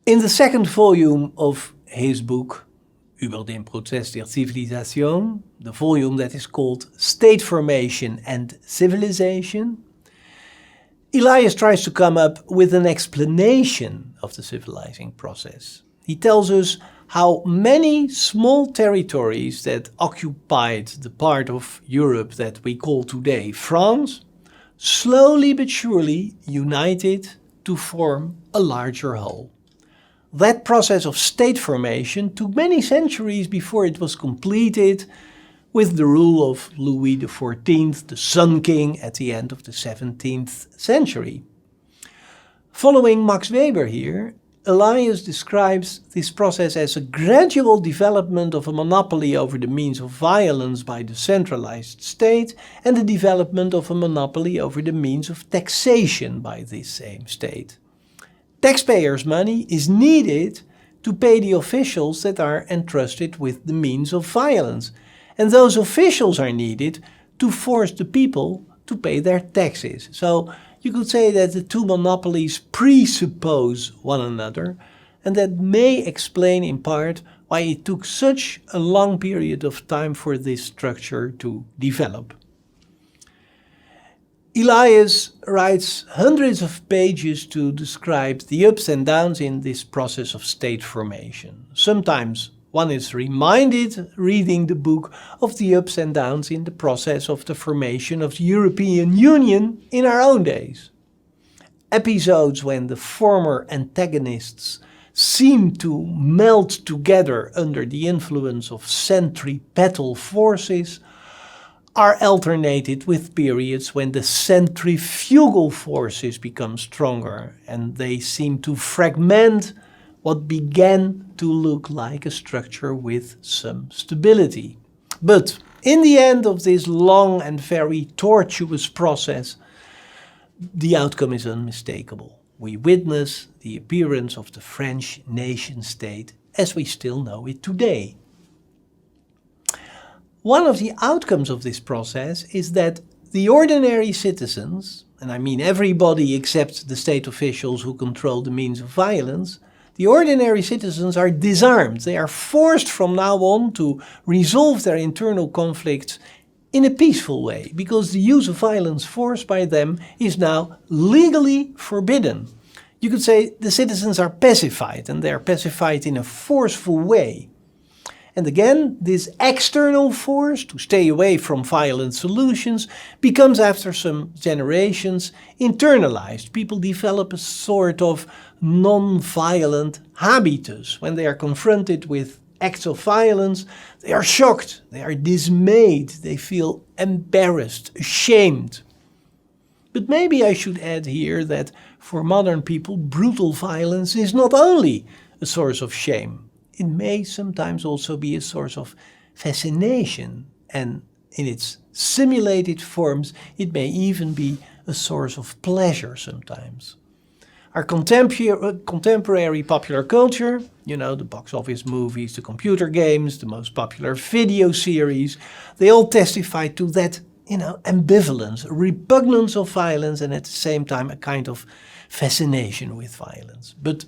In the second volume of his book, Über den Prozess der Zivilisation, the volume that is called State Formation and Civilization, Elias tries to come up with an explanation of the civilizing process. He tells us how many small territories that occupied the part of Europe that we call today France, slowly but surely united to form a larger whole. That process of state formation took many centuries before it was completed with the rule of Louis XIV, the Sun King, at the end of the 17th century. Following Max Weber here, Elias describes this process as a gradual development of a monopoly over the means of violence by the centralized state and the development of a monopoly over the means of taxation by this same state. Taxpayers' money is needed to pay the officials that are entrusted with the means of violence, and those officials are needed to force the people to pay their taxes. So you could say that the two monopolies presuppose one another, and that may explain in part why it took such a long period of time for this structure to develop. Elias writes hundreds of pages to describe the ups and downs in this process of state formation. Sometimes one is reminded, reading the book, of the ups and downs in the process of the formation of the European Union in our own days. Episodes when the former antagonists seem to melt together under the influence of centripetal forces are alternated with periods when the centrifugal forces become stronger and they seem to fragment what began to look like a structure with some stability. But in the end of this long and very tortuous process, the outcome is unmistakable. We witness the appearance of the French nation-state as we still know it today. One of the outcomes of this process is that the ordinary citizens, and I mean everybody except the state officials who control the means of violence, the ordinary citizens are disarmed. They are forced from now on to resolve their internal conflicts in a peaceful way, because the use of violence forced by them is now legally forbidden. You could say the citizens are pacified, and they are pacified in a forceful way. And again, this external force to stay away from violent solutions becomes, after some generations, internalized. People develop a sort of non-violent habitus. When they are confronted with acts of violence, they are shocked, they are dismayed, they feel embarrassed, ashamed. But maybe I should add here that for modern people, brutal violence is not only a source of shame. It may sometimes also be a source of fascination, and in its simulated forms, it may even be a source of pleasure sometimes. Our contemporary popular culture, you know, the box office movies, the computer games, the most popular video series, they all testify to that, ambivalence, repugnance of violence, and at the same time a kind of fascination with violence. But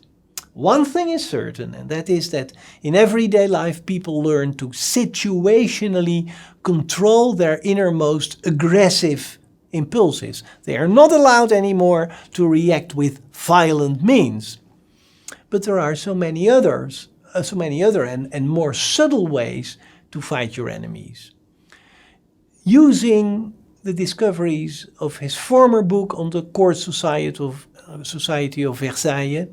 one thing is certain, and that is that in everyday life people learn to situationally control their innermost aggressive impulses. They are not allowed anymore to react with violent means. But there are so many other and more subtle ways to fight your enemies. Using the discoveries of his former book on the court society of Versailles,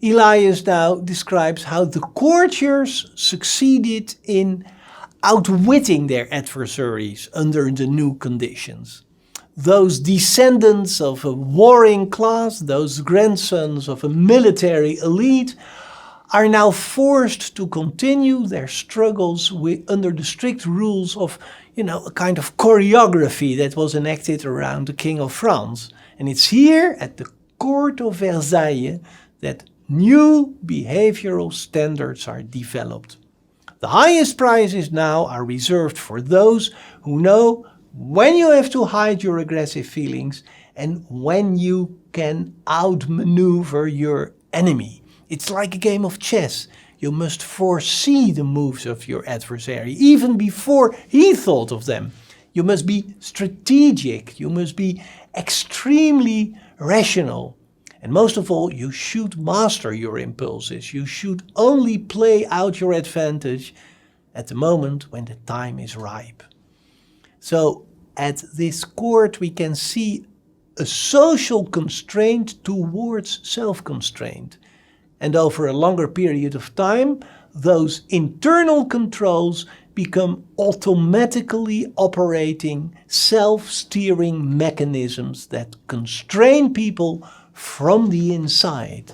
Elias now describes how the courtiers succeeded in outwitting their adversaries under the new conditions. Those descendants of a warring class, those grandsons of a military elite, are now forced to continue their struggles under the strict rules of, a kind of choreography that was enacted around the King of France. And it's here at the court of Versailles that new behavioral standards are developed. The highest prizes now are reserved for those who know when you have to hide your aggressive feelings and when you can outmaneuver your enemy. It's like a game of chess. You must foresee the moves of your adversary, even before he thought of them. You must be strategic. You must be extremely rational. And most of all, you should master your impulses. You should only play out your advantage at the moment when the time is ripe. So at this court we can see a social constraint towards self-constraint. And over a longer period of time, those internal controls become automatically operating self-steering mechanisms that constrain people from the inside.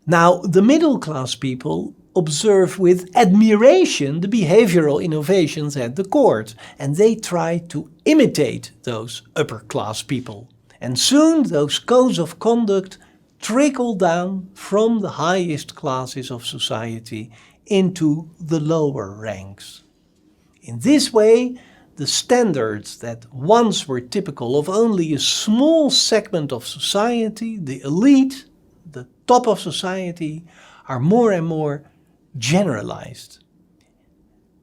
Now, the middle class people observe with admiration the behavioral innovations at the court, and they try to imitate those upper class people. And soon those codes of conduct trickle down from the highest classes of society into the lower ranks. In this way, the standards that once were typical of only a small segment of society, the elite, the top of society, are more and more generalized.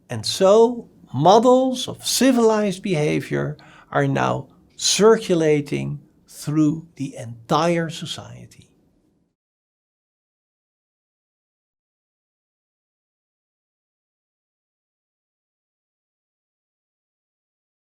And so, models of civilized behavior are now circulating through the entire society.